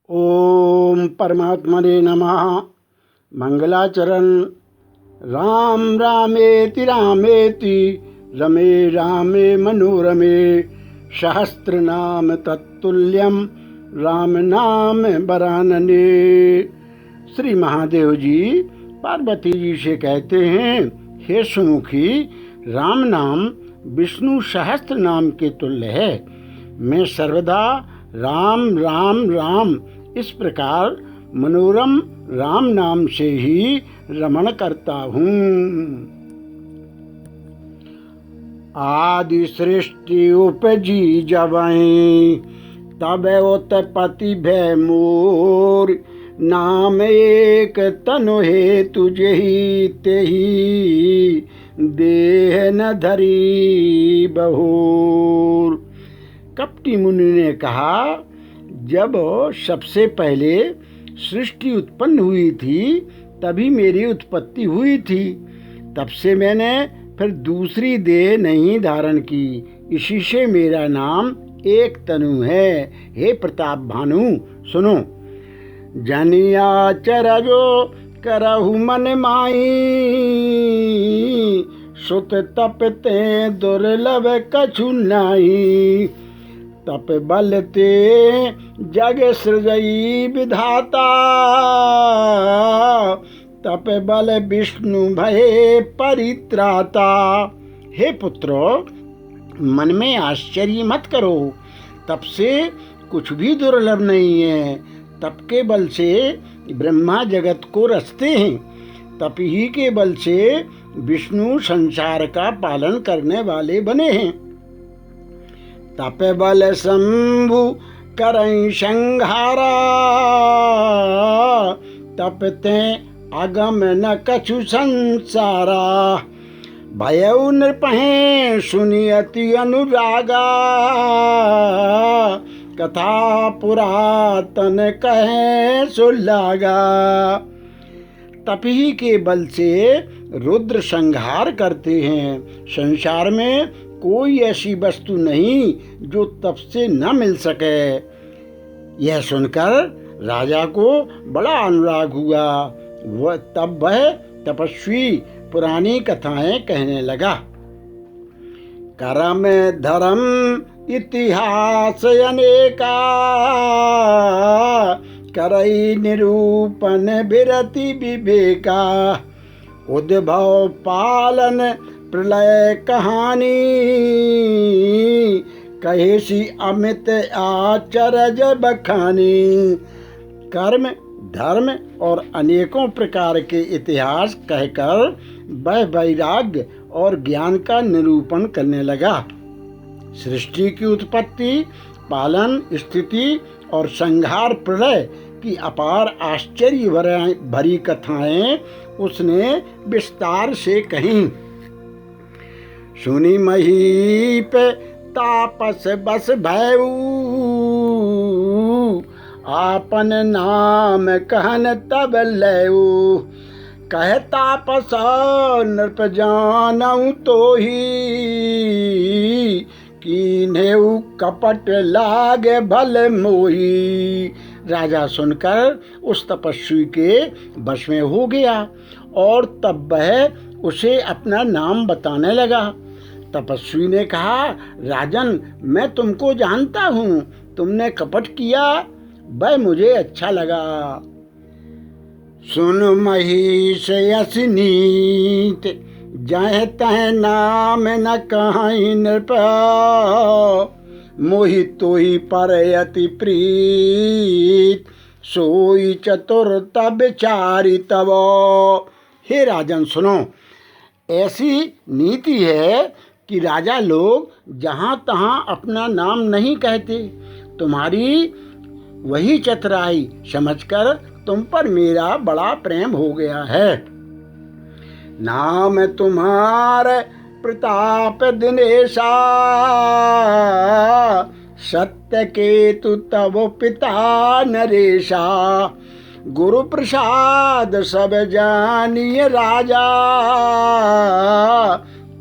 ओम परमात्मने नमः। मंगलाचरण। राम रामेति रामेति रमे रामे मनोरमे सहस्रनाम तत्तुल्यम राम नाम वरानने। श्री महादेव जी पार्वती जी से कहते हैं, हे सुमुखी, राम नाम विष्णु सहस्त्र नाम के तुल्य है। मैं सर्वदा राम राम राम इस प्रकार मनोरम राम नाम से ही रमण करता हूँ। आदि सृष्टि उपजी जबहि तब उत्पत्ति भय मोर। नाम एक तनु हे तुझहि तेहि देह न धरी बहोर। कपटी मुनि ने कहा, जब सबसे पहले सृष्टि उत्पन्न हुई थी तभी मेरी उत्पत्ति हुई थी। तब से मैंने फिर दूसरी देह नहीं धारण की। इसी से मेरा नाम एक तनु है। हे प्रताप भानु, सुनो। जनिया चरजो करहु मन माई सुत तपते दुर्लभ कछु नाई। तप बल ते जग सृजई विधाता तप बल विष्णु भये परित्राता। हे पुत्रो, मन में आश्चर्य मत करो। तप से कुछ भी दुर्लभ नहीं है। तप के बल से ब्रह्मा जगत को रचते हैं। तप ही के बल से विष्णु संसार का पालन करने वाले बने हैं। तप बल शंभु करई संहारा तपते अगम न कछु संसारा। भयउ नृपहे सुनियति अनुरागा कथा पुरातन कहे सुलागा। तप ही के बल से रुद्र संहार करते हैं। संसार में कोई ऐसी वस्तु नहीं जो तप से न मिल सके। यह सुनकर राजा को बड़ा अनुराग हुआ। तब वह तपस्वी पुरानी कथाएं कहने लगा। कर्म धर्म इतिहास अनेका करई निरूपण विरति विवेका। उद्भव पालन प्रलय कहानी कहेसी अमित आचरज बखानी। कर्म धर्म और अनेकों प्रकार के इतिहास कहकर वह वैराग्य और ज्ञान का निरूपण करने लगा। सृष्टि की उत्पत्ति, पालन, स्थिति और संहार प्रलय की अपार आश्चर्य भरी कथाएं उसने विस्तार से कहीं। सुनी महीप तापस बस भयऊ आपन नाम कहन तब लयऊ। कह तापस नृप जानऊ तोहि कीन्हेउ कपट लागे भल मोही। राजा सुनकर उस तपस्वी के वश में हो गया और तब वह उसे अपना नाम बताने लगा। तपस्वी ने कहा, राजन, मैं तुमको जानता हूँ। तुमने कपट किया, वह मुझे अच्छा लगा। सुन महिष यस नीत जह तह नाम न कहीं नृप मोहि तोहि पर अति प्रीत सोई चतुर तब चारि तब। हे राजन, सुनो। ऐसी नीति है कि राजा लोग जहाँ तहाँ अपना नाम नहीं कहते। तुम्हारी वही चतुराई समझकर तुम पर मेरा बड़ा प्रेम हो गया है। नाम तुम्हारे प्रताप दिनेशा सत्य केतु तब पिता नरेशा। गुरु प्रसाद सब जानिए राजा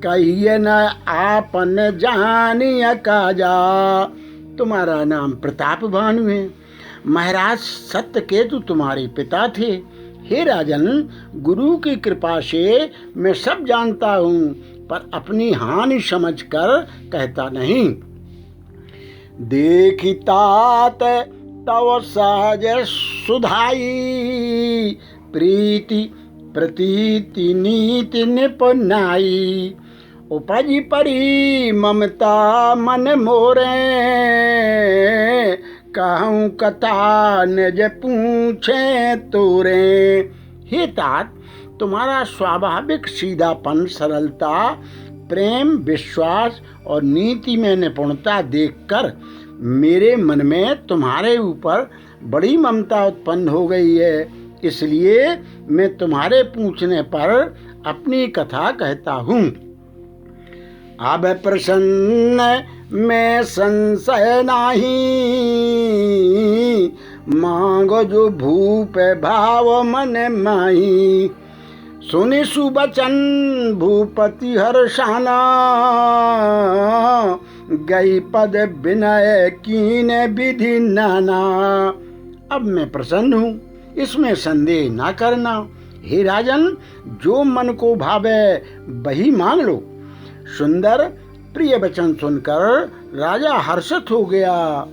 कहिए न आपन जानिए काजा। तुम्हारा नाम प्रताप भानु है। महाराज सत्यकेतु तुम्हारे पिता थे। हे राजन, गुरु की कृपा से मैं सब जानता हूँ, पर अपनी हानि समझकर कहता नहीं। देखी तात तव सहज सुधाई, प्रीति प्रतीति नीति निपुनाई। उपजी परी ममता मन मोरे, कहूँ कथा निज पूछे तोरे। हे तात, तुम्हारा स्वाभाविक सीधापन, सरलता, प्रेम, विश्वास और नीति में निपुणता देखकर मेरे मन में तुम्हारे ऊपर बड़ी ममता उत्पन्न हो गई है। इसलिए मैं तुम्हारे पूछने पर अपनी कथा कहता हूँ। अब प्रसन्न में संशय नाही, मांगो जो भूप भाव मन माही। सुनि सुबचन भूपति हर्षाना, गई पद विनय कीन विधि नाना। अब मैं प्रसन्न हूँ, इसमें संदेह ना करना। हे राजन, जो मन को भावे वही मांग लो। सुंदर प्रिय वचन सुनकर राजा हर्षित हो गया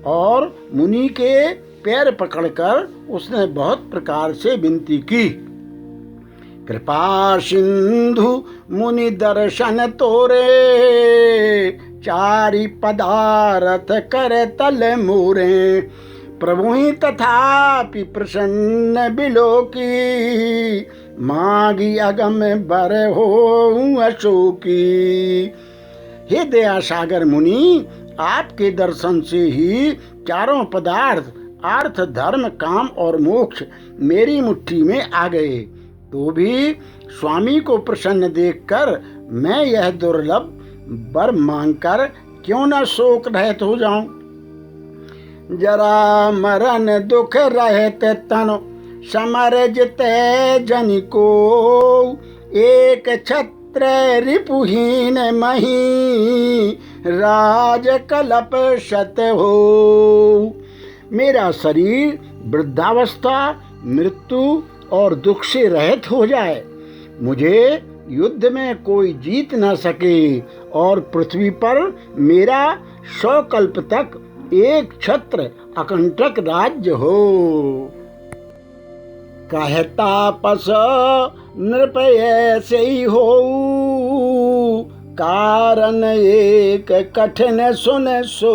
और मुनि के पैर पकड़कर उसने बहुत प्रकार से विनती की। कृपा सिंधु मुनि दर्शन तोरे, चारि पदारथ कर तल मोरे। प्रभु ही तथापि प्रसन्न बिलोकी, मागी अगम बर हो अशोकी। हे दया सागर मुनि, आपके दर्शन से ही चारों पदार्थ अर्थ, धर्म, काम और मोक्ष मेरी मुट्ठी में आ गए। तो भी स्वामी को प्रसन्न देखकर मैं यह दुर्लभ वर मांगकर क्यों न शोक रहित हो जाऊं। जरा मरण दुख रहत तन, समर जिते जन को। एक छत्र रिपुहीन मही, राज कलप शत हो। मेरा शरीर वृद्धावस्था, मृत्यु और दुख से रहित हो जाए, मुझे युद्ध में कोई जीत न सके और पृथ्वी पर मेरा 100 कल्प तक एक छत्र अकंटक राज्य हो। कहता पस नृपय से ही हो, कारण एक कठिन सुन सो।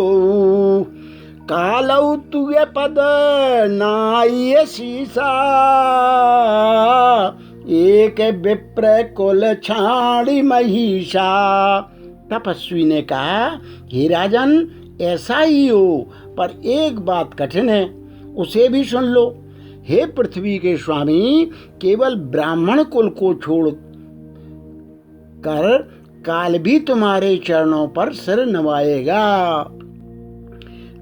कालौ तुए पद नाई सीसा, एक विप्र कुल छाड़ी महिषा। तपस्वी ने कहा, हे राजन, ऐसा ही हो, पर एक बात कठिन है, उसे भी सुन लो। हे पृथ्वी के स्वामी, केवल ब्राह्मण कुल को छोड़ कर काल भी तुम्हारे चरणों पर सिर नवाएगा।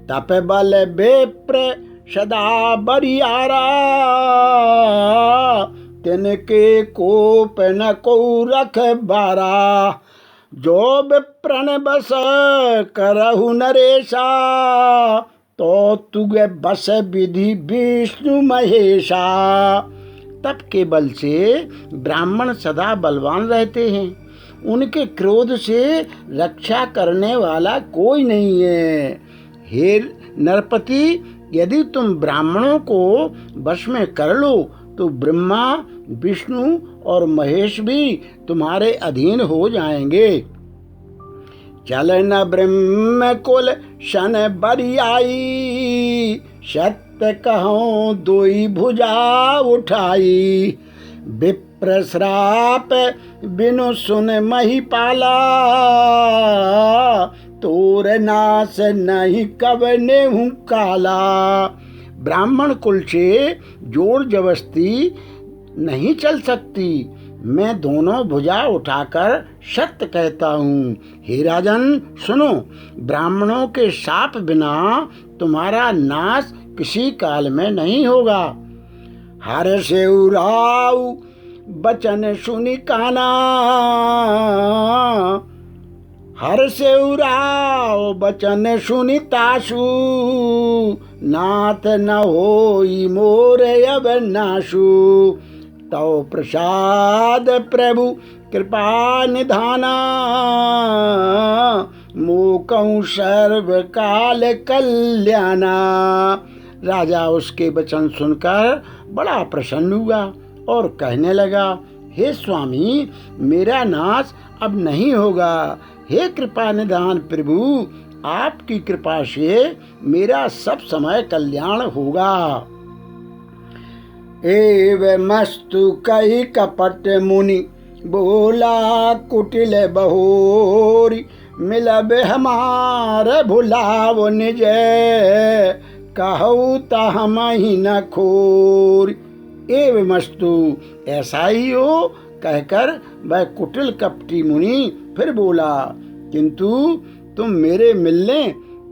तप बल विप्र सदा बरियारा, तिनके कोप न को रख बारा। जो विप्रण बस करहु नरेशा, तो तुगे बस विधि विष्णु महेशा। तप के बल से ब्राह्मण सदा बलवान रहते हैं, उनके क्रोध से रक्षा करने वाला कोई नहीं है। हे नरपति, यदि तुम ब्राह्मणों को वश में कर लो तो ब्रह्मा, विष्णु और महेश भी तुम्हारे अधीन हो जाएंगे। चल न ब्रह्म कुल शन बरियाई, सत्य कहो दोई भुजा उठाई। विप्र श्राप बिनु सुन महिपाला, तोर नाश नहीं कवने हूँ काला। ब्राह्मण कुल से जोर जबरदस्ती नहीं चल सकती, मैं दोनों भुजा उठाकर सत्य कहता हूँ। हे राजन सुनो, ब्राह्मणों के शाप बिना तुम्हारा नाश किसी काल में नहीं होगा। हर से उराऊ बचन सुनि काना, हर से उराव बचन सुनिताशु, नाथ न होई मोर अब नाशु। तव प्रसाद प्रभु कृपा निधाना, मोकऊ सर्व काल कल्याणा। राजा उसके वचन सुनकर बड़ा प्रसन्न हुआ और कहने लगा, हे स्वामी, मेरा नाश अब नहीं होगा। हे कृपा निधान प्रभु, आपकी कृपा से मेरा सब समय कल्याण होगा। एवमस्तु कही कपट मुनि, बोला कुटिल बहोरी। मिलब हमार भुलाव निज, कहू ता हम ही न खोरी। एवमस्तु, ऐसा ही हो कहकर वह कुटिल कपटी मुनि फिर बोला, किंतु तुम मेरे मिलने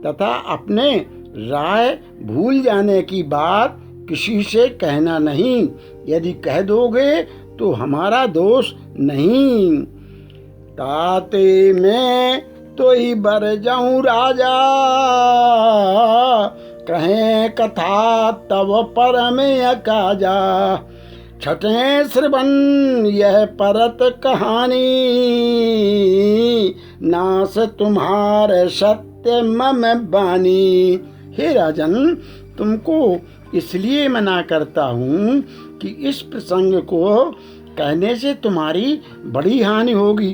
तथा अपने राय भूल जाने की बात किसी से कहना नहीं। यदि कह दोगे तो हमारा दोष नहीं। ताते मैं तो ही बर जाऊं राजा, कहें कथा तब परम अकाजा। छठे श्रवण यह परत कहानी, नास तुम्हारे सत्य मम बानी। हे राजन, तुमको इसलिए मना करता हूँ कि इस प्रसंग को कहने से तुम्हारी बड़ी हानि होगी।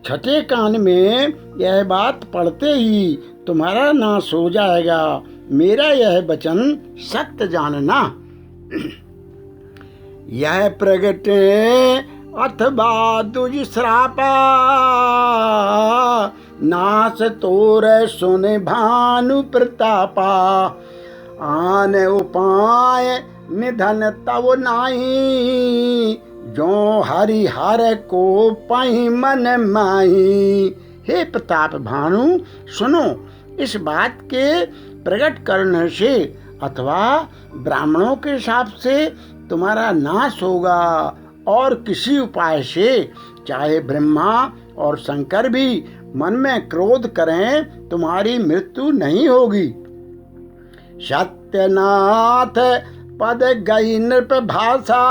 छठे कान में यह बात पढ़ते ही तुम्हारा नाश हो जाएगा। मेरा यह वचन सत्य जानना। यह प्रगटे अथवा दुज श्रापा, नाश तोर सुन भानु प्रतापा। आन उपाय निधन तव नाही, जो हरि हर को पहि मन माही। हे प्रताप भानु, सुनो, इस बात के प्रकट करने से अथवा ब्राह्मणों के शाप से तुम्हारा नाश होगा, और किसी उपाय से चाहे ब्रह्मा और शंकर भी मन में क्रोध करें तुम्हारी मृत्यु नहीं होगी। सत्यनाथ पद गई नृप भाषा,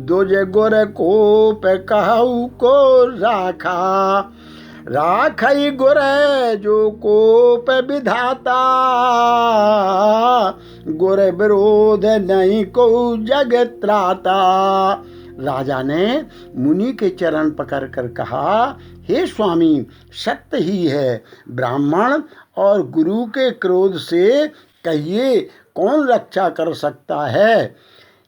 दुज गुर कोप कहू को राखा। राखई गुर जो कोप विधाता, गुर विरोध नहीं को जग त्राता। राजा ने मुनि के चरण पकड़कर कहा, हे स्वामी, सत्य ही है। ब्राह्मण और गुरु के क्रोध से कहिए कौन रक्षा कर सकता है।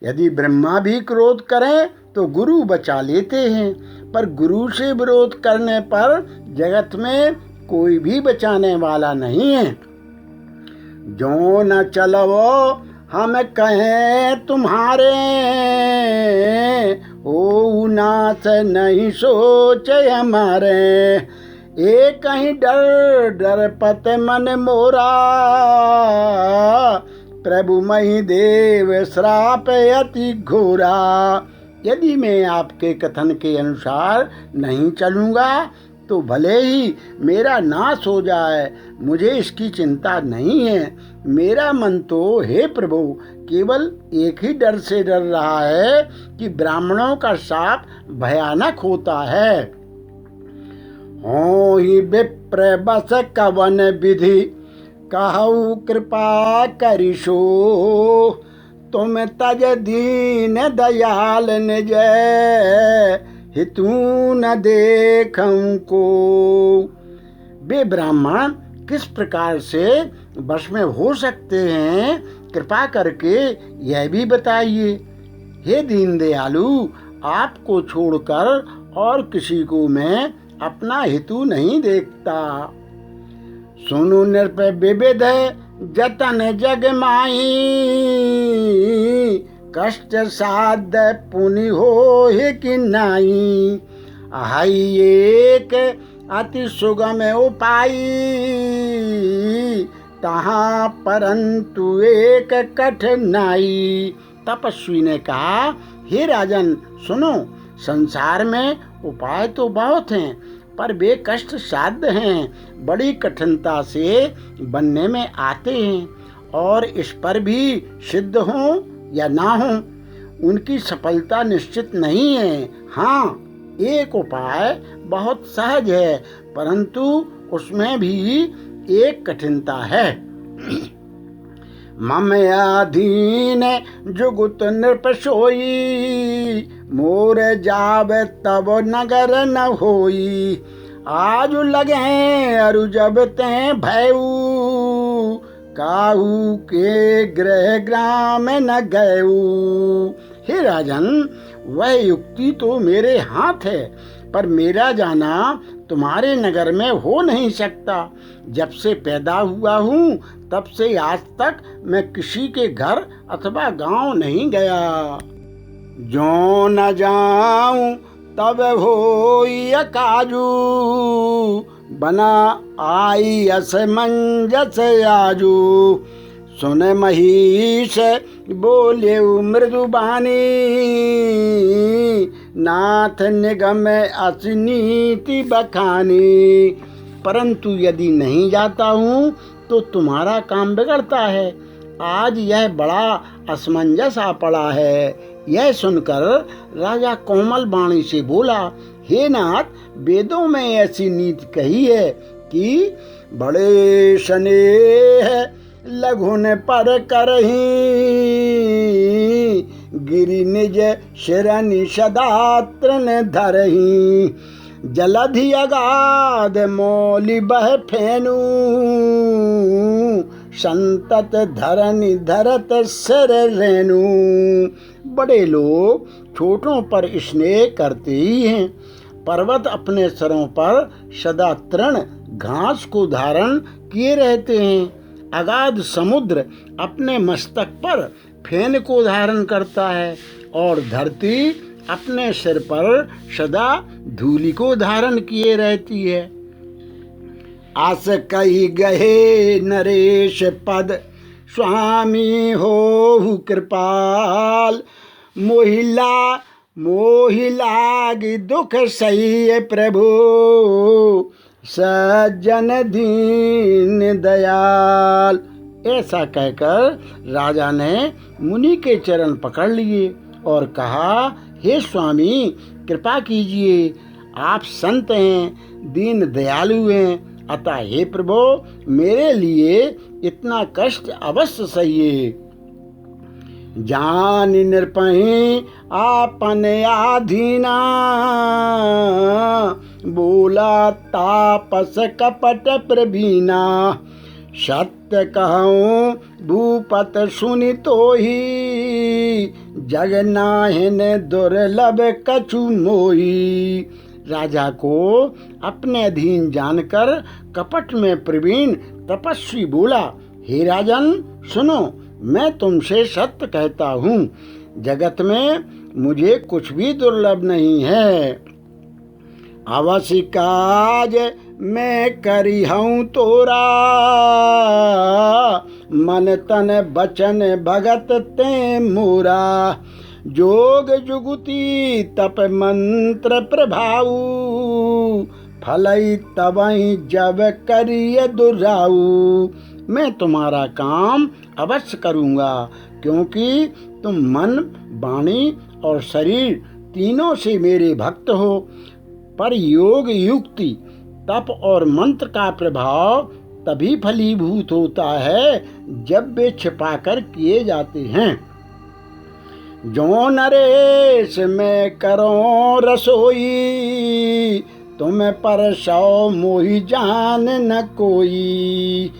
यदि ब्रह्मा भी क्रोध करें तो गुरु बचा लेते हैं, पर गुरु से विरोध करने पर जगत में कोई भी बचाने वाला नहीं है। जो न चलो हम कहें तुम्हारे, ओ नाथ नहीं सोचे हमारे। एक कहीं डर डर पत मन मोरा, प्रभु मही देव श्राप अति घोरा। यदि मैं आपके कथन के अनुसार नहीं चलूँगा तो भले ही मेरा नाश हो जाए, मुझे इसकी चिंता नहीं है। मेरा मन तो हे प्रभु केवल एक ही डर से डर रहा है कि ब्राह्मणों का शाप भयानक होता है। हो ही विप्र बस कवन विधि, कहु कृपा करिशो। तुम तज दीन दयाल निज, हितू न देखं को। वे ब्राह्मण किस प्रकार से वश में हो सकते हैं, कृपा करके यह भी बताइए। हे दीन दयालु, आपको छोड़कर और किसी को मैं अपना हितू नहीं देखता। सुनु नृप विविध जतन जग माही, कष्ट साध्य पुनि हो कि नाई। हाई एक अति सुगम उपाय, तहाँ परंतु एक कठिनाई। तपस्वी ने कहा, हे राजन सुनो, संसार में उपाय तो बहुत हैं, पर वे कष्ट साध्य हैं, बड़ी कठिनता से बनने में आते हैं, और इस पर भी सिद्ध हों या ना हों, उनकी सफलता निश्चित नहीं है। हाँ, एक उपाय बहुत सहज है, परंतु उसमें भी एक कठिनता है। मम अधीन जुगुत नृप सोई, मोर जावे तब नगर न होई। आज लगे अरु जब ते भयऊ, काहू के गृह ग्राम न गयऊ। हे राजन, वह युक्ति तो मेरे हाथ है, पर मेरा जाना तुम्हारे नगर में हो नहीं सकता। जब से पैदा हुआ हूँ तब से आज तक मैं किसी के घर अथवा गांव नहीं गया। जो न जाऊं तब होई काजू, बना आई असमंजस आजू। सुन महिष बोले मृदुबानी, नाथ निगम असनीति बखानी। परंतु यदि नहीं जाता हूँ तो तुम्हारा काम बिगड़ता है। आज यह बड़ा असमंजस आ पड़ा है। यह सुनकर राजा कोमल वाणी से बोला, हे नाथ, वेदों में ऐसी नीति कही है कि बड़े स्नेह लघुन पर करही, गिरि निज शिरनि सदा तृण धरही। जलधि अगाध मौलि बह फेनु, संतत धरनि धरत सिर रेणु। बड़े लोग छोटों पर स्नेह करते ही हैं। पर्वत अपने सरों पर सदा तृण घास को धारण किए रहते हैं। अगाध समुद्र अपने मस्तक पर फेन को धारण करता है, और धरती अपने सिर पर सदा धूलि को धारण किए रहती है। आस कही गहे नरेश पद, स्वामी हो कृपाल। मोहिलागी दुख सही प्रभु, सज्जन दीन दयाल। ऐसा कहकर राजा ने मुनि के चरण पकड़ लिए और कहा, हे स्वामी, कृपा कीजिए, आप संत हैं, दीन दयालु हैं, अतः हे प्रभु, मेरे लिए इतना कष्ट अवश्य सहिए। जान नृपहि आपन आधीना, बोला तापस कपट प्रवीणा। सत्य कहूँ भूपत सुनि तोहि, जग नाहिन दुर्लभ कछु मोहि। राजा को अपने अधीन जानकर कपट में प्रवीण तपस्वी बोला, हे राजन, सुनो, मैं तुमसे सत्य कहता हूँ, जगत में मुझे कुछ भी दुर्लभ नहीं है। अवश्य काज मैं करी हूँ तोरा, मन तन बचन भगत ते मोरा। जोग जुगुति तप मंत्र प्रभाऊ, फलई तबई जब करिय दुराऊ। मैं तुम्हारा काम अवश्य करूँगा, क्योंकि तुम मन, वाणी और शरीर तीनों से मेरे भक्त हो। पर योग युक्ति, तप और मंत्र का प्रभाव तभी फलीभूत होता है जब वे छिपाकर किए जाते हैं। जो नरेश में करो रसोई, तुम पर सौ मोहि जान न कोई।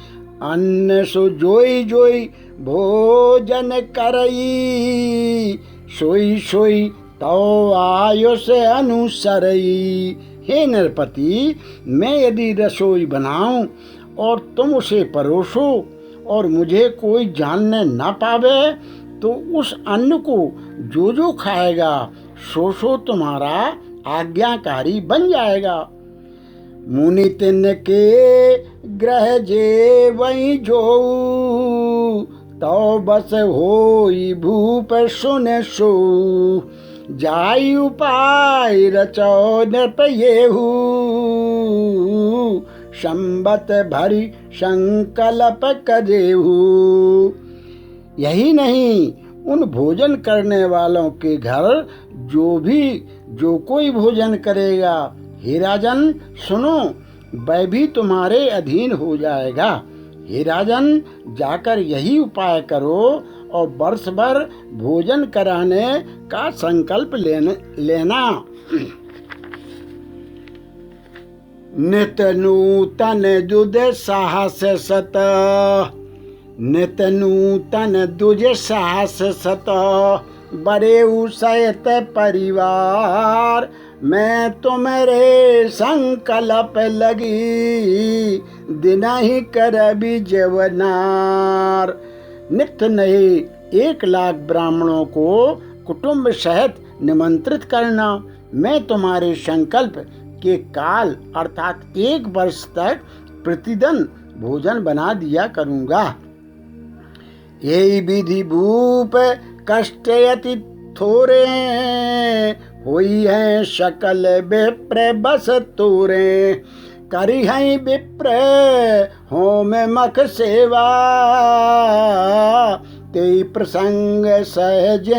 अन्न सो जोई जोई भोजन करई, सोई सोई तो आयुष अनुसरई। हे नरपति, मैं यदि रसोई बनाऊं और तुम उसे परोसो और मुझे कोई जानने न पावे, तो उस अन्न को जो जो खाएगा सो तुम्हारा आज्ञाकारी बन जाएगा। मुनि तिन के ग्रह जे वही जो, तो बस होई भूप सुन सो। जाई उपाय रचो नृप येहू, संबत भरी संकल्प करेहू। यही नहीं, उन भोजन करने वालों के घर जो कोई भोजन करेगा, हे राजन सुनो, वह भी तुम्हारे अधीन हो जाएगा। हे राजन, जाकर यही उपाय करो और वर्ष भर भोजन कराने का संकल्प लेना। नित नूतन दुध साहस सत, नित नूतन दुज साहस सत, बड़े सहित परिवार, मैं तुम्हारे संकल्प लगी, दिन ही कर भी जवनार। नित्य नहीं 1,00,000 ब्राह्मणों को कुटुंब सहित निमंत्रित करना। मैं तुम्हारे संकल्प के काल अर्थात 1 वर्ष तक प्रतिदिन भोजन बना दिया करूँगा। यही विधि भूप कष्ट अति थोरे, हुई है सकल विप्र बस तोरे, करी है विप्र होम मख सेवा, ते प्रसंग सहज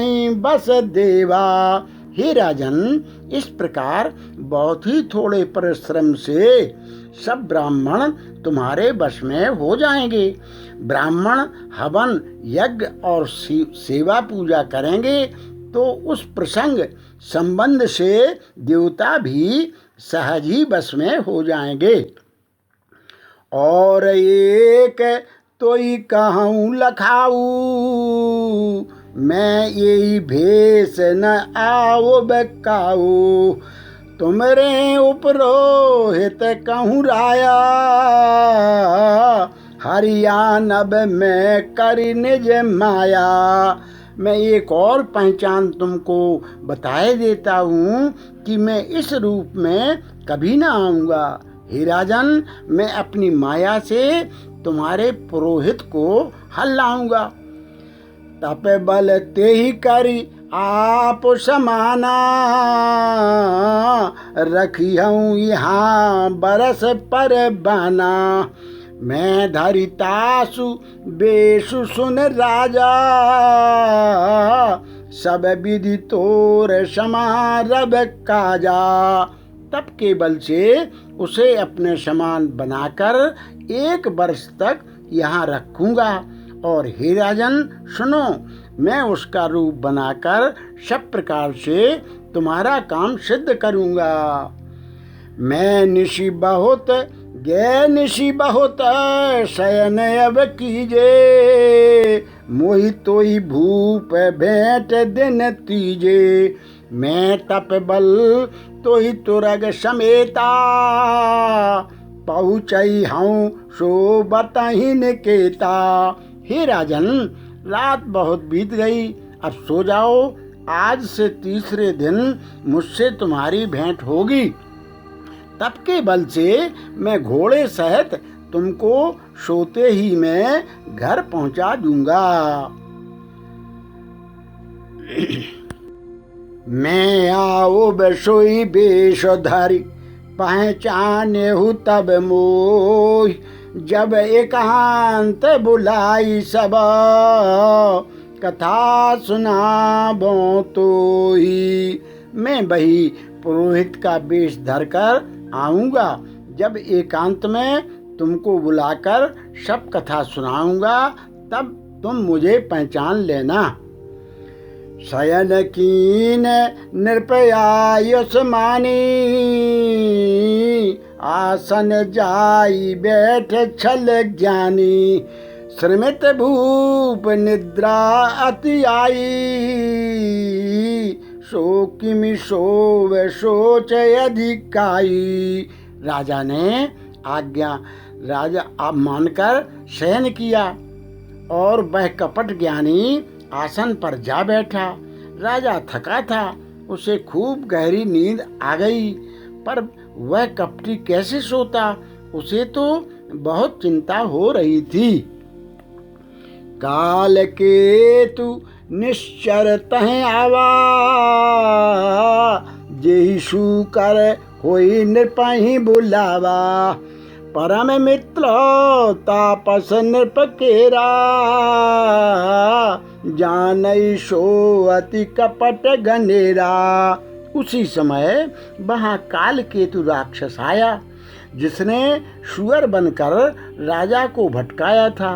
बस देवा। हे राजन, इस प्रकार बहुत ही थोड़े परिश्रम से सब ब्राह्मण तुम्हारे वश में हो जाएंगे। ब्राह्मण हवन यज्ञ और सेवा पूजा करेंगे तो उस प्रसंग संबंध से देवता भी सहज ही वश में हो जाएंगे। और एक तो ही कहूँ लखाऊ, मैं यही भेष न आओ बकाऊ, तुमरे उपरोहित कहूँ राया, हरियाणब में करी निज माया। मैं एक और पहचान तुमको बताए देता हूँ कि मैं इस रूप में कभी ना आऊँगा। हे राजन, मैं अपनी माया से तुम्हारे पुरोहित को हल्लाऊंगा। तप बल ते ही करी आप समाना, रखी हूँ यहाँ बरस पर बाना, मैं धरितासु बेसु सुन राजा, सब विधि तोर समारभ काजा। तप के बल से उसे अपने समान बनाकर 1 वर्ष तक यहाँ रखूंगा। और हे राजन सुनो, मैं उसका रूप बनाकर सब प्रकार से तुम्हारा काम सिद्ध करूंगा। मैं निशि बहुत गे निशि बहुत शयन अब कीजे, मोहि तोहि भूप भेंट दिन तीजे, मैं तप बल तोहि तुरग समेता, पहुँचई हूँ सो बताही निकेता। हे राजन, रात बहुत बीत गई, अब सो जाओ। आज से तीसरे दिन मुझसे तुम्हारी भेंट होगी। तप के बल से मैं घोड़े सहित तुमको सोते ही मैं घर पहुंचा दूंगा। मैं आओ बसोई बेशधारी, पहचाने हूँ तब मोह, जब एकांत बुलाई सब, कथा सुनाबो तो ही। मैं वही पुरोहित का वेश धरकर आऊँगा, जब एकांत में तुमको बुलाकर सब कथा सुनाऊँगा, तब तुम मुझे पहचान लेना। शयन कीन नृपया यशमानी, आसन जाई बैठ छल ज्ञानी, श्रमित भूप निद्रा अति आई, सो किमि सोव सोच अधिकाई। राजा ने आज्ञा मानकर शयन किया और वह कपट ज्ञानी आसन पर जा बैठा। राजा थका था, उसे खूब गहरी नींद आ गई, पर वह कपटी कैसे सोता, उसे तो बहुत चिंता हो रही थी। काल केतु निश्चर तह आवा, जेहि सुकर होई नृपहि बुलावा। परम मित्र तापस नृप केरा, जानई सो अति कपट गनेरा। उसी समय वहाँ कालकेतु राक्षस आया, जिसने सुअर बनकर राजा को भटकाया था।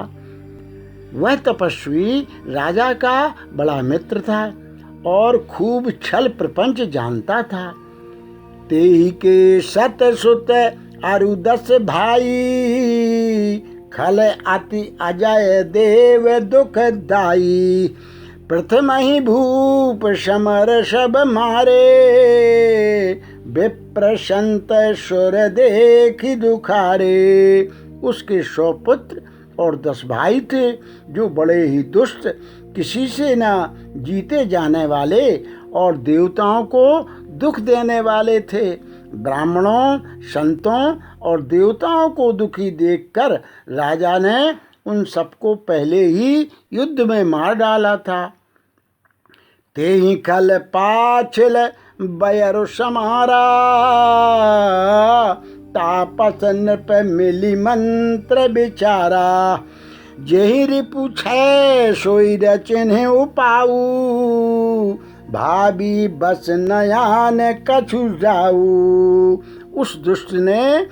वह तपस्वी राजा का बड़ा मित्र था और खूब छल प्रपंच जानता था। तेहि के सत सुत अरु 10 भाई, खल अति अजय देव दुखदाई। प्रथम ही भूप समर सब मारे, विप्रशंत सुर देखि दुखारे। उसके 100 पुत्र और 10 भाई थे, जो बड़े ही दुष्ट, किसी से न जीते जाने वाले और देवताओं को दुख देने वाले थे। ब्राह्मणों, संतों और देवताओं को दुखी देखकर राजा ने उन सबको पहले ही युद्ध में मार डाला था। तेहि खल पाछिल बयरु समारा, तापस नृप मिली मंत्र विचारा। जेहि रिपु छै सोई रचिन्ह उपाऊ, भाभी बस नयान कछु जाऊ। उस दुष्ट ने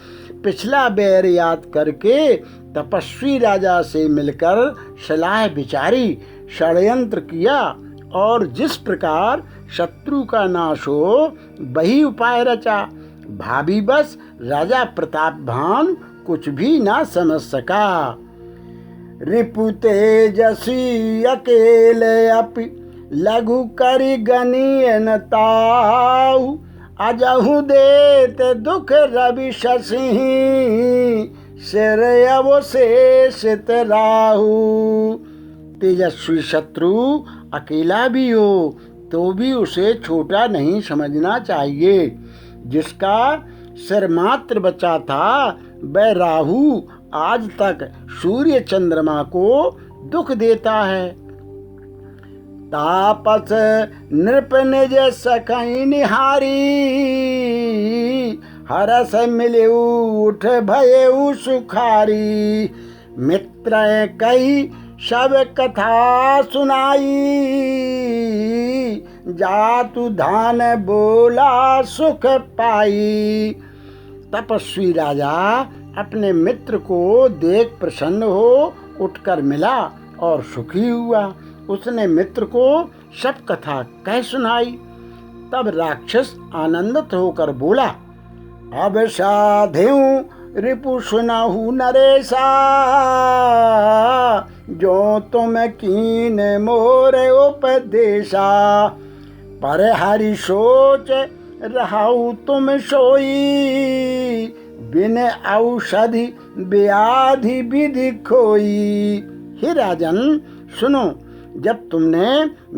पिछला बैर याद करके तपस्वी राजा से मिलकर सलाह विचारी, षड्यंत्र किया और जिस प्रकार शत्रु का नाश हो वही उपाय रचा। भाभी बस राजा प्रतापभान कुछ भी ना समझ सका। रिपु तेजसी अकेले अपि, लघु करि गनीय न ताऊ। अजहु देत दुख रवि शशि, सिर अवशेषित राहु। तेजस्वी शत्रु अकेला भी हो तो भी उसे छोटा नहीं समझना चाहिए। जिसका सिर मात्र बचा था वह राहु आज तक सूर्य चंद्रमा को दुख देता है। तापस नृप निज सखई निहारी, हरस मिलेऊ उठ भयऊ सुखारी। मित्र कई सब कथा सुनाई, जातु धान बोला सुख पाई। तपस्वी राजा अपने मित्र को देख प्रसन्न हो उठकर मिला और सुखी हुआ। उसने मित्र को सब कथा कह सुनाई। तब राक्षस आनंदित होकर बोला, अब साधेऊ रिपु सुनाहु नरेशा, जो तुम कीन मोर उपदेशा। पर हरि सोच रहाउ तुम सोई, बिन औषधि व्याधि विधि खोई। हे राजन सुनो, जब तुमने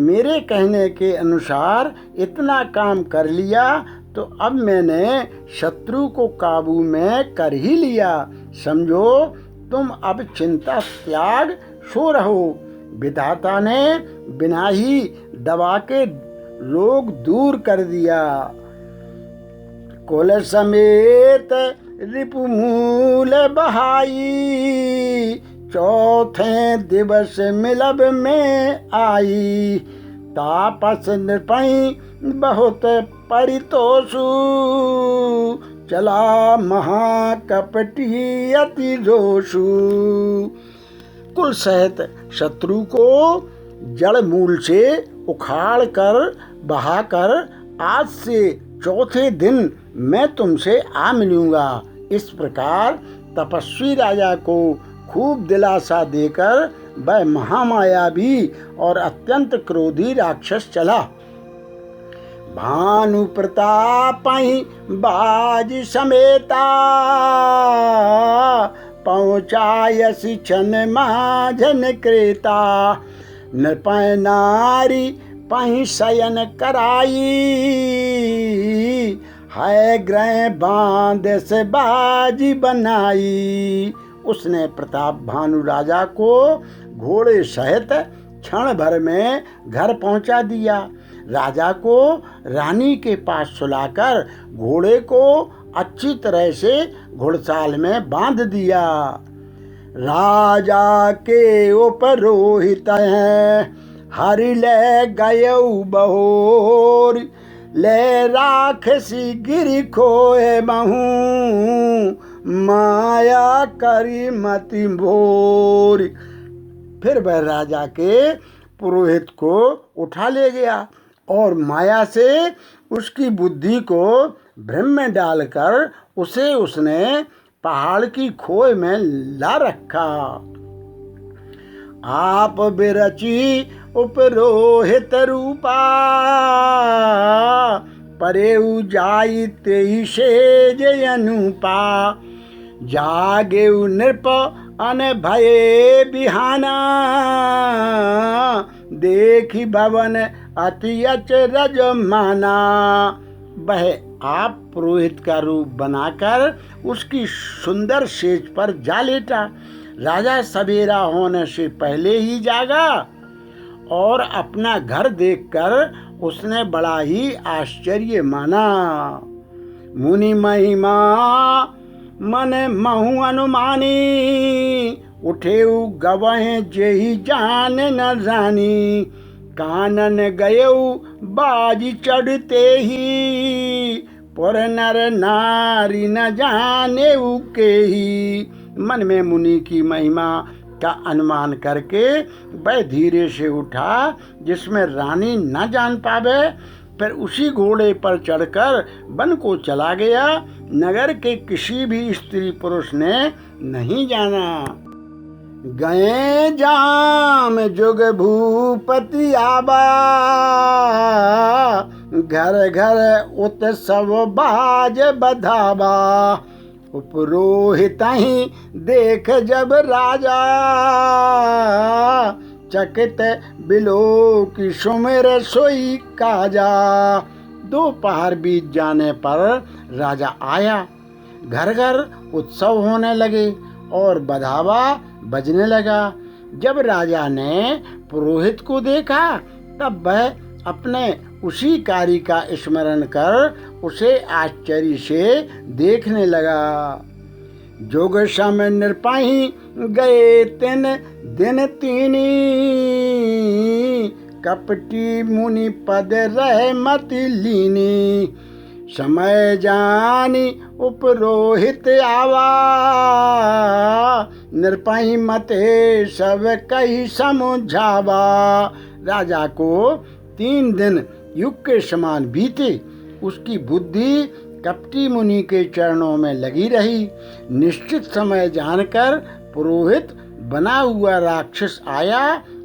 मेरे कहने के अनुसार इतना काम कर लिया तो अब मैंने शत्रु को काबू में कर ही लिया। समझो तुम अब चिंता त्याग सो रहो। विधाता ने बिना ही दवा के रोग दूर कर दिया। कुल समेत रिपु मूल बहाई, चौथे दिवस मिलब में आई। तापस नृपहि बहुत परितोषु, चला महाकपटी अति रोषु। कुल सहित शत्रु को जड़ मूल से उखाड़ कर बहाकर आज से चौथे दिन मैं तुमसे आ मिलूंगा। इस प्रकार तपस्वी राजा को खूब दिलासा देकर वह महामायावी और अत्यंत क्रोधी राक्षस चला। भानु प्रतापहि बाज समेता, पहुँचायसि छन माझन क्रेता। नृपय नारी पहि शयन कराई, है ग्रह बांध से बाजी बनाई। उसने प्रताप भानु राजा को घोड़े सहित क्षण भर में घर पहुंचा दिया। राजा को रानी के पास सुलाकर घोड़े को अच्छी तरह से घुड़साल में बांध दिया। राजा के उपरोहित हैं हरि ले गयऊ बहोर, ले राखसी गिरि खोए महू, माया करी मति भोर। फिर वह राजा के पुरोहित को उठा ले गया और माया से उसकी बुद्धि को भ्रम में डालकर उसे उसने पहाड़ की खोए में ला रखा। आप बिरची उपरोहित रूपा, परेऊ जाई तेहि सेज अनुपा, जागेऊ नृप अन भये बिहाना, देखी भवन अति अचरज माना। वह आप पुरोहित का रूप बनाकर उसकी सुंदर सेज पर जा लेटा। राजा सवेरा होने से पहले ही जागा और अपना घर देखकर उसने बड़ा ही आश्चर्य माना। मुनि महिमा मन महु अनुमानी, उठेऊ गवह जेहि जान न जानी, कानन गयऊ बाजी चढ़ते ही, पुर नर नारी न जाने के ही। मन में मुनि की महिमा का अनुमान करके वह धीरे से उठा जिसमें रानी न जान पावे। फिर उसी घोड़े पर चढ़कर वन को चला गया। नगर के किसी भी स्त्री पुरुष ने नहीं जाना। गए जाम जुग भूपति आबा, घर घर उत्सव बाज बधावा, उपरोहित ही देख जब राजा, चकित बिलो की सुमिर सोई काजा। दोपहर बीत जाने पर राजा आया। घर घर उत्सव होने लगे और बधावा बजने लगा। जब राजा ने पुरोहित को देखा तब वह अपने उसी कार्य का स्मरण कर उसे आश्चर्य से देखने लगा। जोग सम नृपाही गए तिन दिन तीनी, कपटी मुनि पद रह मति लीनी, समय जानी उपरोहित आवा, नृपाही मते सब कही समझावा। राजा को 3 दिन युग के समान बीते। उसकी बुद्धि कपटी मुनि के चरणों में लगी रही। निश्चित समय जानकर पुरोहित बना हुआ राक्षस आया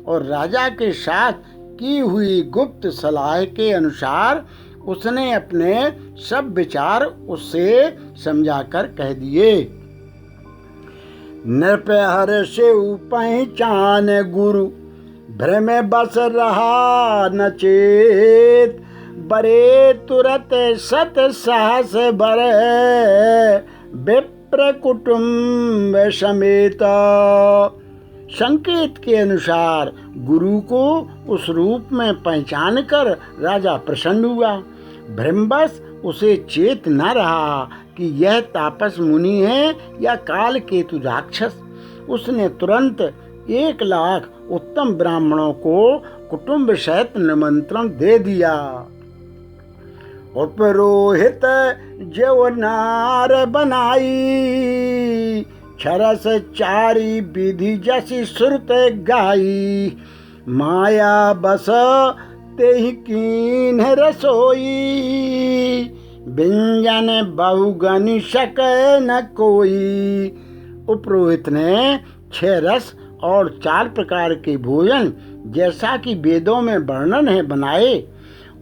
और राजा के साथ की हुई गुप्त सलाह के अनुसार उसने अपने सब विचार उससे समझाकर कह दिए। नृपहर से पहचान गुरु, भ्रम बस रहा न चेत, बरे तुरत सत साहस बरे, विप्र कुटुंब समेत। संकेत के अनुसार गुरु को उस रूप में पहचान कर राजा प्रसन्न हुआ। भ्रमवश उसे चेत न रहा कि यह तापस मुनि है या काल केतु राक्षस। उसने तुरंत 1 लाख उत्तम ब्राह्मणों को कुटुंब सहित निमंत्रण दे दिया। उपरोहित जो नार बनाई, क्षरस चारी विधि जसी श्रुत गाई, माया बस तेहि कीन रसोई, व्यंजन बहुगनि सक न कोई। उपरोहित ने 6 रस और 4 प्रकार के भोजन जैसा कि वेदों में वर्णन है बनाए।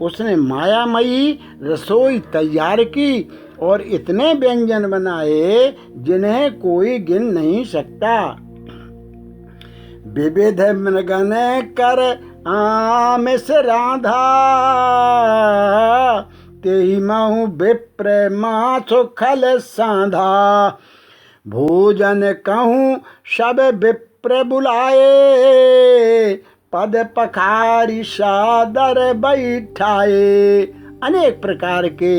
उसने मायामयी रसोई तैयार की और इतने व्यंजन बनाए जिन्हें कोई गिन नहीं सकता। विविध मृगन कर आमिष राधा, तेहि महु विप्र माछो खल साधा, भोजन कहूँ सब विप्र बुलाए, पद पखारी सादर बैठाए। अनेक प्रकार के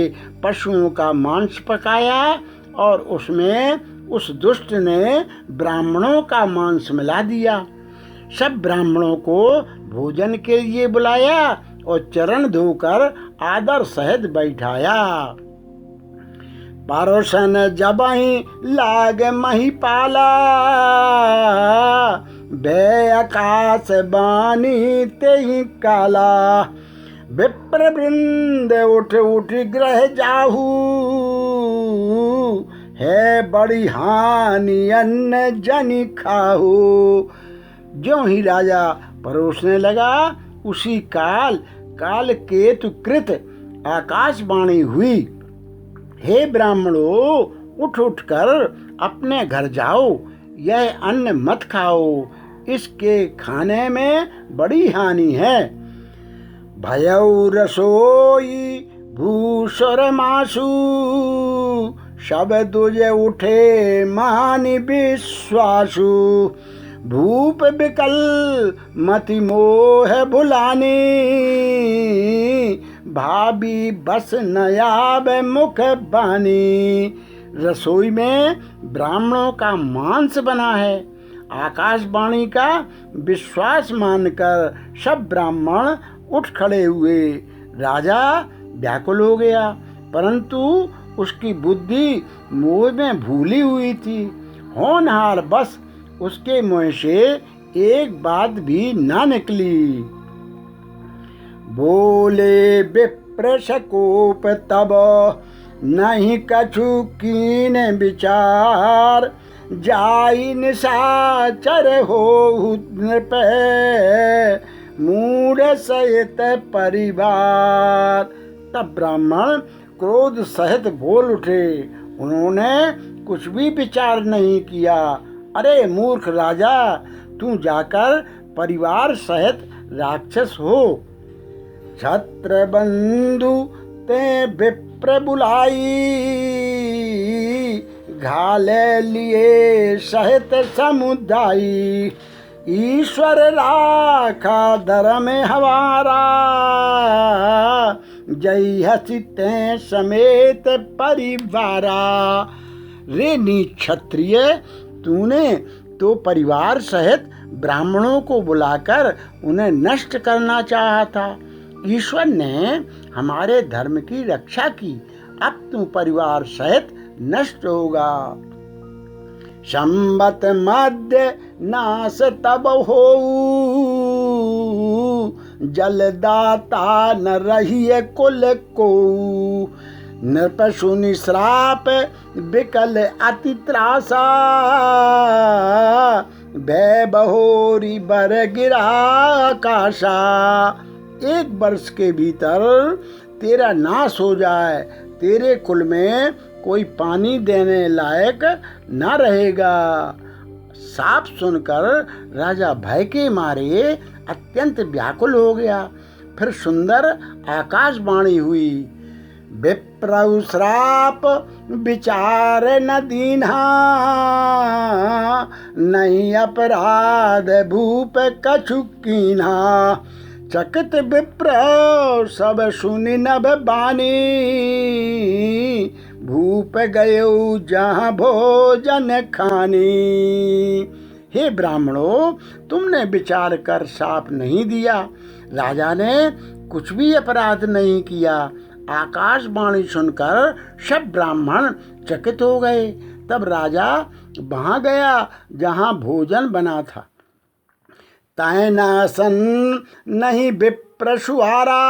पशुओं का मांस पकाया और उसमें उस दुष्ट ने ब्राह्मणों का मांस मिला दिया। सब ब्राह्मणों को भोजन के लिए बुलाया और चरण धोकर आदर सहित बैठाया। परोसन जबहि लाग महिपाला, भय आकाश बानी तेहि काला। विप्र वृंद उठ उठ ग्रह जाहू, है बड़ी हानि अन्न जनि खाहू। ज्यों ही राजा परोसने लगा उसी काल केतु कृत आकाशवाणी हुई, हे ब्राह्मणों, उठ उठ कर अपने घर जाओ, यह अन्न मत खाओ, इसके खाने में बड़ी हानि है। भयउ रसोई भूसुर मासु, सब दुजे उठे मानि विश्वासु। भूप विकल मति मोह भुलानी, भाभी बस नयाब मुख बानी। रसोई में ब्राह्मणों का मांस बना है। आकाशवाणी का विश्वास मानकर सब ब्राह्मण उठ खड़े हुए। राजा व्याकुल हो गया, परंतु उसकी बुद्धि मोह में भूली हुई थी। होनहार बस उसके मुंह से एक बात भी ना निकली। बोले विप्र सकोप तब, नहीं कछु कीन विचार। जाई निशाचर हो नृप, मूढ़ सहित परिवार। तब ब्राह्मण क्रोध सहित बोल उठे। उन्होंने कुछ भी विचार नहीं किया। अरे मूर्ख राजा, तू जाकर परिवार सहित राक्षस हो। छत्र बंधु ते विप्र बुलाई, घाले लिए सहित समुदायी। ईश्वर राखा धर्म हमारा, जय हसिते समेत परिवारा। रे नीच क्षत्रिय, तूने तो परिवार सहित ब्राह्मणों को बुलाकर उन्हें नष्ट करना चाहा था। ईश्वर ने हमारे धर्म की रक्षा की, अब तू परिवार सहित नष्ट होगा। संबत मध्य नाश तब होऊ, जलदाता न रहिए कुल को। नृप सुनि श्राप विकल अति त्रासा, भय बहोरी बर गिरा आकाशा। 1 वर्ष के भीतर तेरा नाश हो जाए, तेरे कुल में कोई पानी देने लायक न रहेगा। साफ सुनकर राजा भय के मारे अत्यंत व्याकुल हो गया। फिर सुंदर आकाशवाणी हुई, विप्रौ श्राप विचार न दीन्हा। नहीं अपराध भूप कछु कीन्हा। चकित विप्र सब सुनि नभ बानी, भूप गयो जहाँ भोजन खानी। हे ब्राह्मणों, तुमने विचार कर शाप नहीं दिया। राजा ने कुछ भी अपराध नहीं किया। आकाशवाणी सुनकर सब ब्राह्मण चकित हो गए। तब राजा वहाँ गया जहाँ भोजन बना था। तैनासन नहीं विप्र सुहारा,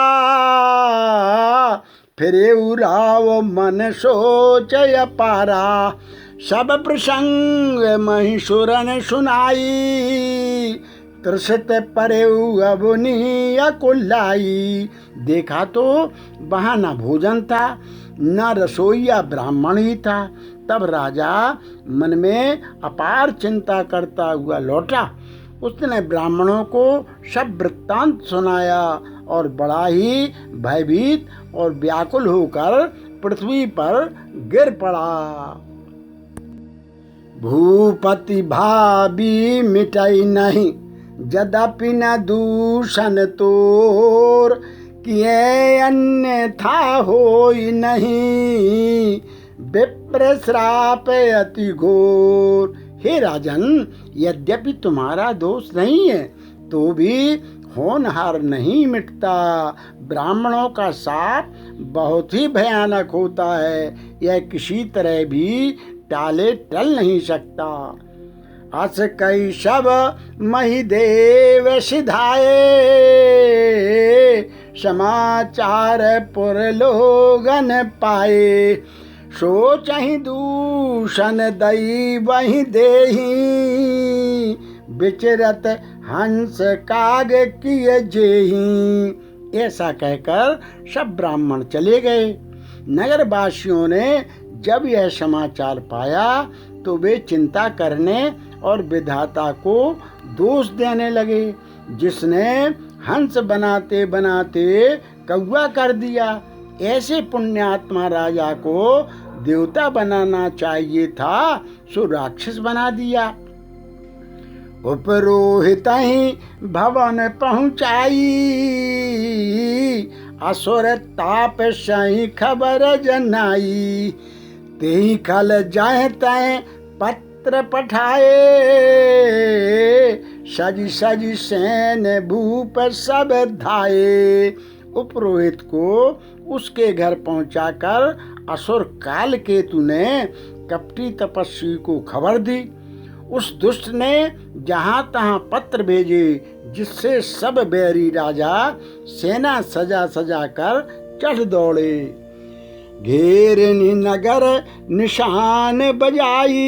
फिरे उराव मन सोचय पारा। सब प्रसंग महिषुरन सुनाई, त्रसित परेउ अबुनी अकुलाई। देखा तो वहाँ न भोजन था, न रसोईया ब्राह्मण ही था। तब राजा मन में अपार चिंता करता हुआ लौटा। उसने ब्राह्मणों को सब वृत्तांत सुनाया और बड़ा ही भयभीत और व्याकुल होकर पृथ्वी पर गिर पड़ा। भूपति भाभी मिटाई नहीं, यद्यपि न दूषण तोर, किए अन्यथा होई नहीं, विप्र श्राप अति घोर। हे राजन, यद्यपि तुम्हारा दोष नहीं है तो भी होनहार नहीं मिटता। ब्राह्मणों का शाप बहुत ही भयानक होता है, यह किसी तरह भी टाले टल नहीं सकता। अस कई सब महिदेव सिधाए, समाचार पुर लोगन पाए, सोचहि दूषण दई वही देही, विचरत हंस काग किए जेही। ऐसा कहकर सब ब्राह्मण चले गए। नगरवासियों ने जब यह समाचार पाया तो वे चिंता करने और विधाता को दोष देने लगे, जिसने हंस बनाते बनाते कौवा कर दिया। ऐसे पुण्यात्मा राजा को देवता बनाना चाहिए था, सो राक्षस बना दिया। उपरोहित ही भवन पहुँचाई, असुर ताप सही खबर जनाई, तेहि खल जाए तय पत्र पठाए, सज सज सैन भूप सब धाये। उपरोहित को उसके घर पहुंचाकर असुर काल केतु ने कपटी तपस्वी को खबर दी। उस दुष्ट ने जहां तहां पत्र भेजे, जिससे सब बैरी राजा सेना सजा सजा कर चढ़ दौड़े। घेरनी नगर निशान बजाई,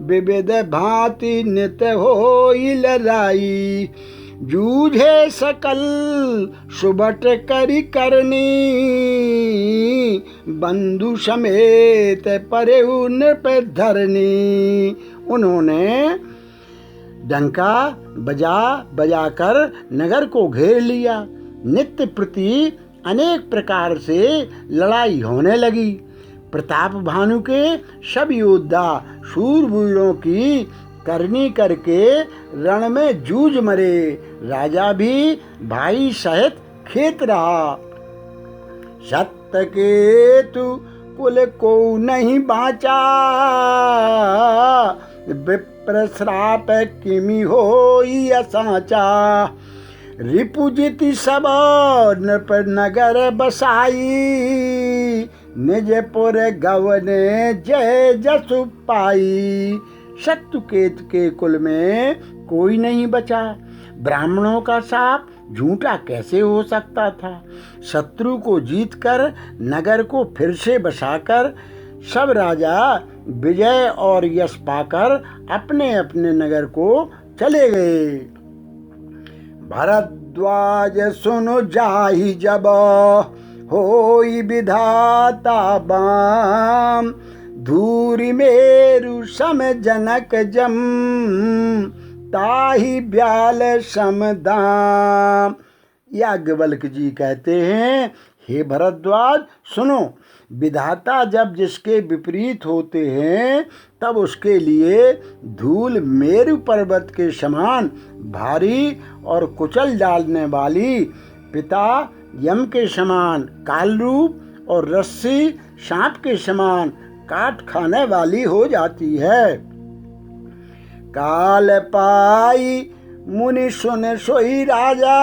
विविध भांति नित होई लड़ाई, जूझे सकल सुबट करी करनी, बंधु समेत परे नृप धरनी। उन्होंने डंका बजा बजाकर नगर को घेर लिया। नित्य प्रति अनेक प्रकार से लड़ाई होने लगी। प्रताप भानु के सब योद्धा शूरवीरों की करनी करके रण में जूझ मरे। राजा भी भाई सहित खेत रहा। सत्य केतु कुल को नहीं बाँचा, विप्र श्राप किमि होई असाचा, रिपुजिति सब नृप नगर बसाई, निजपुर गवने जय जसु पाई। शत्रुकेत के कुल में कोई नहीं बचा। ब्राह्मणों का शाप झूठा कैसे हो सकता था। शत्रु को जीतकर नगर को फिर से बसाकर सब राजा विजय और यश पाकर अपने अपने नगर को चले गए। भरद्वाज सुनो जाहि जब, होई विधाता बाम, धूरि मेरु सम जनक जम, ताहि ब्याल समदाम। याज्ञवल्क्य जी कहते हैं, हे भरद्वाज सुनो, विधाता जब जिसके विपरीत होते हैं तब उसके लिए धूल मेरु पर्वत के समान भारी और कुचल डालने वाली, पिता यम के समान काल रूप और रस्सी सांप के समान काट खाने वाली हो जाती है। काल पाई मुनि सुन सोई राजा,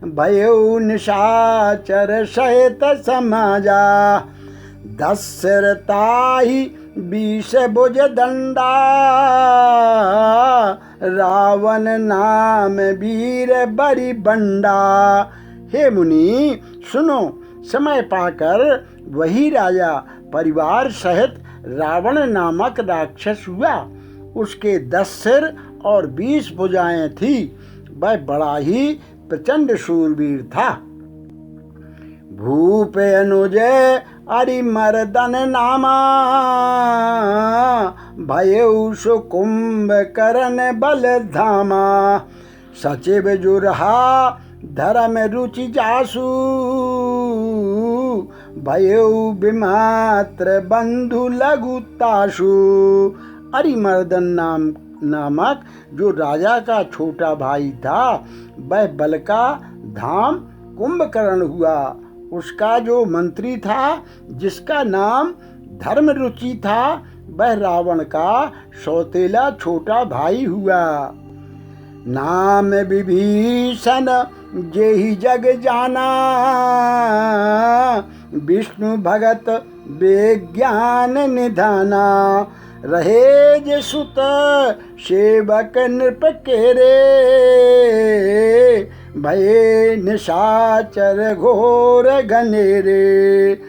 भयउ निशाचर सहित समाजा, दशरथाहि 20 भुज दंडा, रावण नाम वीर बरी बंडा। हे मुनि सुनो, समय पाकर वही राजा परिवार सहित रावण नामक राक्षस हुआ। उसके 10 सिर और 20 भुजाएं थी। वह बड़ा ही प्रचंड शूरवीर था। भूप अनुज अरिमर्दन नामा, भयउ सुकुंभ करन बल धामा, सचिव जुरहा धर्म रुचि जासु, भयउ विमात्र बंधु लघु तासु, अरिमर्दन नामक जो राजा का छोटा भाई था, वह बल का धाम कुंभकर्ण हुआ। उसका जो मंत्री था, जिसका नाम धर्मरुचि था, वह रावण का सौतेला छोटा भाई हुआ। नाम विभीषण जेहि जग जाना, विष्णु भगत विज्ञान निधाना। रहे जे सुत सेवक नृप केरे, भये निशाचर घोर घनेरे।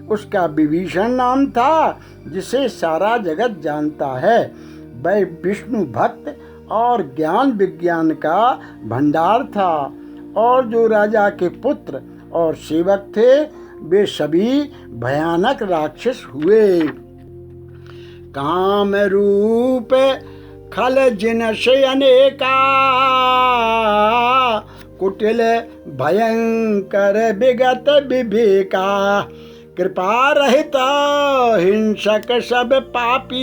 उसका विभीषण नाम था, जिसे सारा जगत जानता है। वह विष्णु भक्त और ज्ञान विज्ञान का भंडार था। और जो राजा के पुत्र और सेवक थे, वे सभी भयानक राक्षस हुए। काम रूप खल जिनस अनेका, कुटिल भयंकर विगत विवेका। कृपा रहित हिंसक सब पापी,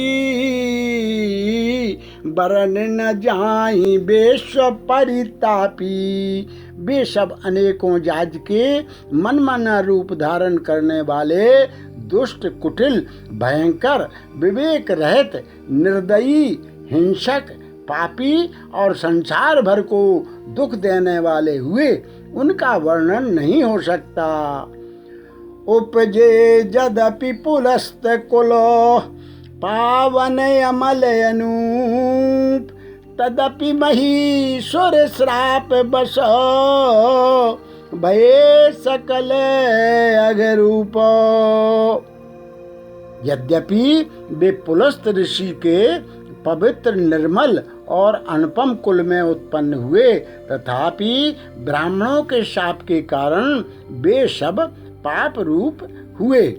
बरन न जाई विश्व परितापी। वे सब अनेकों जाति के मनमाना रूप धारण करने वाले दुष्ट, कुटिल, भयंकर, विवेक रहित, निर्दयी, हिंसक, पापी और संसार भर को दुख देने वाले हुए। उनका वर्णन नहीं हो सकता। उपजे यद्यपि पुलस्त कुलो, पावन अमल अनूप। तदपि महीश्वर श्राप बसो, भये सकल अघरूप। यद्यपि वे पुलस्त ऋषि के पवित्र, निर्मल और अनुपम कुल में उत्पन्न हुए, तथापि ब्राह्मणों के शाप के कारण वे सब पाप रूप हुए।